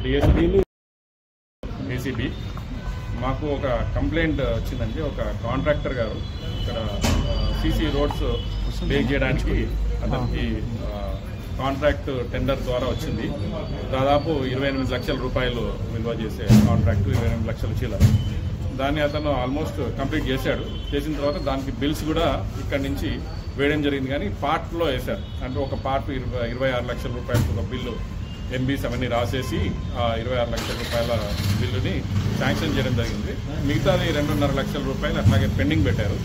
డిఎస్పీలు ACB మాకు ఒక complaint వచ్చిందండి. ఒక కాంట్రాక్టర్ గారు ఇక్కడ సీసీ రోడ్స్ బేక్ చేయడానికి అతనికి కాంట్రాక్ట్ టెండర్ ద్వారా వచ్చింది. దాదాపు 28 లక్షల రూపాయలు విలువ చేసే కాంట్రాక్ట్, 28 లక్షల చీల. దాన్ని అతను ఆల్మోస్ట్ కంప్లీట్ చేశాడు. చేసిన తర్వాత దానికి బిల్స్ కూడా ఇక్కడి నుంచి వేయడం జరిగింది. కానీ పార్ట్లో వేశారు. అంటే ఒక పార్ట్ 26 లక్షల రూపాయలకు ఒక బిల్లు ఎంబీస్ అవన్నీ రాసేసి 26 లక్షల రూపాయల బిల్లుని శాంక్షన్ చేయడం జరిగింది. మిగతాది 2.5 లక్షల రూపాయలు అట్లాగే పెండింగ్ పెట్టారు.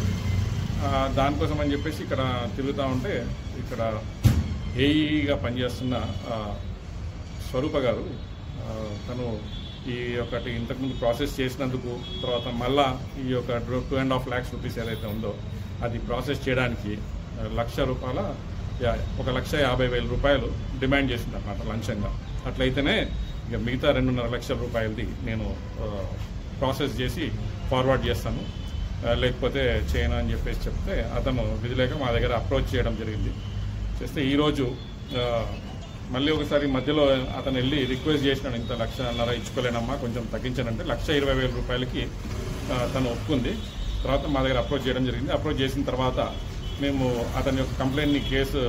దానికోసం అని చెప్పేసి ఇక్కడ తిరుగుతూ ఉంటే ఇక్కడ ఏఈగా పనిచేస్తున్న స్వరూప గారు తను ఈ ఒకటి ఇంతకుముందు ప్రాసెస్ చేసినందుకు తర్వాత మళ్ళా ఈ యొక్క 2.5 lakhs రూపీస్ ఏదైతే ఉందో అది ప్రాసెస్ చేయడానికి ₹1,00,000 1,50,000 రూపాయలు డిమాండ్ చేసింది అన్నమాట లంచంగా. అట్లయితేనే ఇక మిగతా 2.5 లక్షల రూపాయలది నేను ప్రాసెస్ చేసి ఫార్వర్డ్ చేస్తాను, లేకపోతే చేయను అని చెప్పేసి చెప్తే అతను విధిలేక మా దగ్గర అప్రోచ్ చేయడం జరిగింది. చేస్తే ఈరోజు మళ్ళీ ఒకసారి మధ్యలో అతను వెళ్ళి రిక్వెస్ట్ చేసినాడు, ఇంత 1,50,000 ఇచ్చుకోలేనమ్మా కొంచెం తగ్గించానంటే 1,20,000 రూపాయలకి తను ఒప్పుకుంది. తర్వాత మా దగ్గర అప్రోచ్ చేయడం జరిగింది. అప్రోచ్ చేసిన తర్వాత మేము అతని యొక్క కంప్లైంట్ని కేసు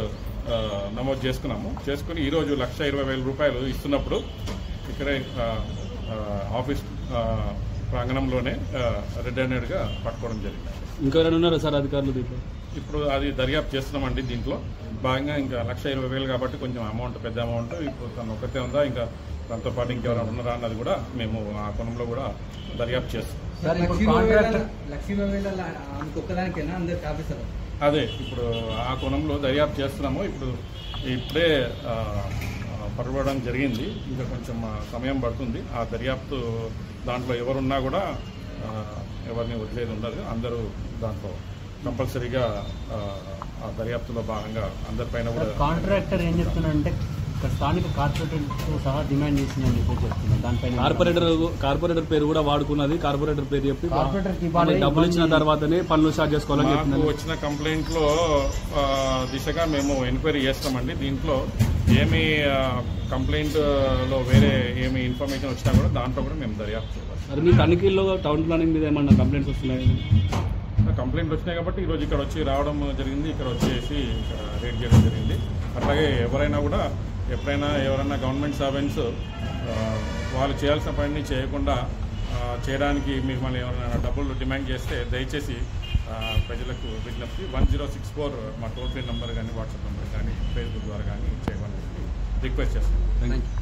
నమోదు చేసుకుని ఈరోజు 1,20,000 రూపాయలు ఇస్తున్నప్పుడు ఇక్కడే ఆఫీస్ ప్రాంగణంలోనే రెడ్ హ్యాండెడ్గా పట్టుకోవడం జరిగింది. ఇంకెవరైనా ఉన్నారా సార్ అధికారులు దీంట్లో? ఇప్పుడు అది దర్యాప్తు చేస్తున్నామండి. దీంట్లో భాగంగా ఇంకా 1,20,000 కాబట్టి కొంచెం అమౌంట్, పెద్ద అమౌంట్. ఇప్పుడు తను ఒక్కతే ఉందా, ఇంకా తనతో పాటు ఇంకెవరైనా ఉన్నారా అన్నది కూడా మేము ఆ కోణంలో కూడా దర్యాప్తు చేస్తాం. అదే ఇప్పుడు ఆ కోణంలో దర్యాప్తు చేస్తున్నాము. ఇప్పుడే పడవడం జరిగింది. ఇంకా కొంచెం సమయం పడుతుంది. ఆ దర్యాప్తు దాంట్లో ఎవరున్నా కూడా ఎవరిని వదిలేది ఉండదు. అందరూ దాంట్లో కంపల్సరీగా ఆ దర్యాప్తులో భాగంగా అందరిపైన కూడా. కాంట్రాక్టర్ ఏం చెప్తున్నారంటే స్థానిక కార్పొరేటర్తో సహా డిమాండ్ చేసిందని చెప్పి చెప్తున్నారు. దానిపైన కార్పొరేటర్ పేరు కూడా వాడుకున్నది. కార్పొరేటర్ పేరు చెప్పి డబ్బులు ఇచ్చిన తర్వాతనే పనులు స్టార్ట్ చేసుకోవాలని చెప్తున్నారు. వచ్చిన కంప్లైంట్లో దిశగా మేము ఎంక్వైరీ చేస్తామండి. దీంట్లో ఏమి కంప్లైంట్లో వేరే ఏమి ఇన్ఫర్మేషన్ వచ్చినా కూడా దాంట్లో కూడా మేము దర్యాప్తు చేయాలి. మరి మీ తనిఖీల్లో టౌన్ ప్లానింగ్ మీద ఏమన్నా కంప్లైంట్స్ వస్తున్నాయి? కంప్లైంట్లు వచ్చినాయి కాబట్టి ఈరోజు ఇక్కడ వచ్చి రావడం జరిగింది. ఇక్కడ వచ్చేసి రేట్ చేయడం జరిగింది. అట్లాగే ఎప్పుడైనా ఎవరైనా గవర్నమెంట్ సర్వెంట్స్ వాళ్ళు చేయాల్సిన పనిని చేయకుండా చేయడానికి మిమ్మల్ని ఎవరైనా డబ్బులు డిమాండ్ చేస్తే దయచేసి ప్రజలకు విజ్ఞప్తి 1064 మా టోల్ ఫ్రీ నెంబర్ కానీ వాట్సాప్ నెంబర్ కానీ ఫేస్బుక్ ద్వారా కానీ చేయమని రిక్వెస్ట్ చేస్తాను. Thank you.